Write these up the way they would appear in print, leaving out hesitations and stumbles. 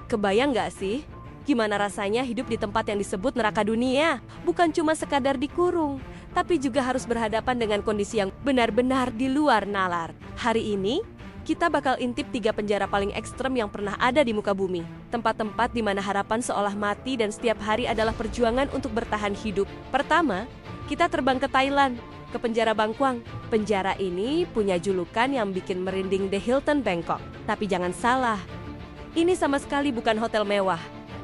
Kebayang nggak sih? Gimana rasanya hidup di tempat yang disebut neraka dunia? Bukan cuma sekadar dikurung, tapi juga harus berhadapan dengan kondisi yang benar-benar di luar nalar. Hari ini, kita bakal intip 3 penjara paling ekstrem yang pernah ada di muka bumi. Tempat-tempat di mana harapan seolah mati dan setiap hari adalah perjuangan untuk bertahan hidup. Pertama, kita terbang ke Thailand, ke penjara Bangkwang. Penjara ini punya julukan yang bikin merinding The Hilton Bangkok. Tapi jangan salah, ini sama sekali bukan hotel mewah.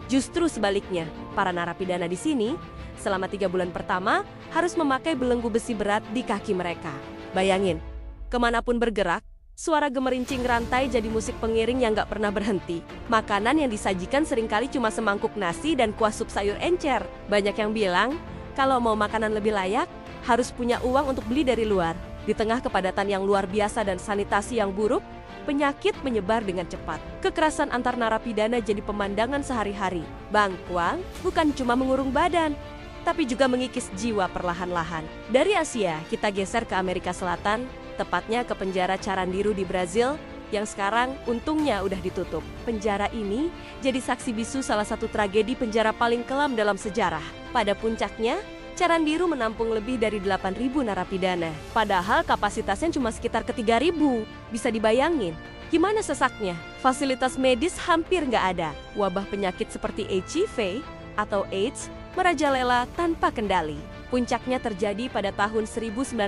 Justru sebaliknya, para narapidana di sini selama 3 bulan pertama harus memakai belenggu besi berat di kaki mereka. Bayangin, kemanapun bergerak, suara gemerincing rantai jadi musik pengiring yang gak pernah berhenti. Makanan yang disajikan seringkali cuma semangkuk nasi dan kuah sup sayur encer. Banyak yang bilang, kalau mau makanan lebih layak, harus punya uang untuk beli dari luar. Di tengah kepadatan yang luar biasa dan sanitasi yang buruk, penyakit menyebar dengan cepat. Kekerasan antar narapidana jadi pemandangan sehari-hari. Bangkwang bukan cuma mengurung badan, tapi juga mengikis jiwa perlahan-lahan. Dari Asia, kita geser ke Amerika Selatan, tepatnya ke penjara Carandiru di Brazil, yang sekarang untungnya udah ditutup. Penjara ini jadi saksi bisu salah satu tragedi penjara paling kelam dalam sejarah. Pada puncaknya, Carandiru menampung lebih dari 8.000 narapidana. Padahal kapasitasnya cuma sekitar ke 3.000. Bisa dibayangin, gimana sesaknya? Fasilitas medis hampir nggak ada. Wabah penyakit seperti HIV atau AIDS merajalela tanpa kendali. Puncaknya terjadi pada tahun 1992.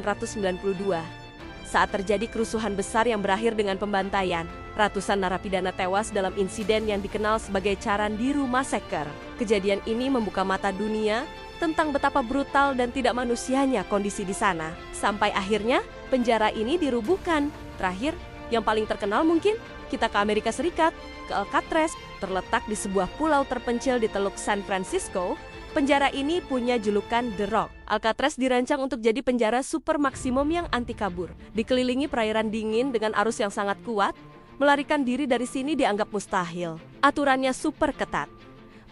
Saat terjadi kerusuhan besar yang berakhir dengan pembantaian, ratusan narapidana tewas dalam insiden yang dikenal sebagai Carandiru Massacre. Kejadian ini membuka mata dunia tentang betapa brutal dan tidak manusianya kondisi di sana. Sampai akhirnya, penjara ini dirubuhkan. Terakhir, yang paling terkenal mungkin, kita ke Amerika Serikat, ke Alcatraz, terletak di sebuah pulau terpencil di Teluk San Francisco. Penjara ini punya julukan The Rock. Alcatraz dirancang untuk jadi penjara super maksimum yang anti kabur. Dikelilingi perairan dingin dengan arus yang sangat kuat, melarikan diri dari sini dianggap mustahil. Aturannya super ketat.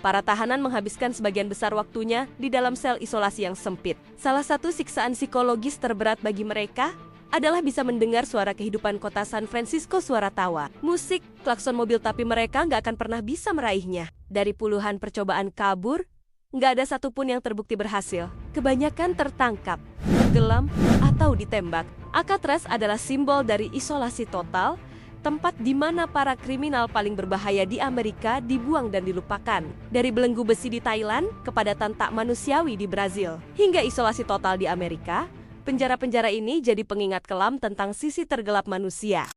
Para tahanan menghabiskan sebagian besar waktunya di dalam sel isolasi yang sempit. Salah satu siksaan psikologis terberat bagi mereka adalah bisa mendengar suara kehidupan kota San Francisco suara tawa, musik, klakson mobil, tapi mereka nggak akan pernah bisa meraihnya. Dari puluhan percobaan kabur, nggak ada satupun yang terbukti berhasil. Kebanyakan tertangkap, tenggelam, atau ditembak. Alcatraz adalah simbol dari isolasi total, tempat di mana para kriminal paling berbahaya di Amerika dibuang dan dilupakan. Dari belenggu besi di Thailand, kepadatan tak manusiawi di Brazil, hingga isolasi total di Amerika, penjara-penjara ini jadi pengingat kelam tentang sisi tergelap manusia.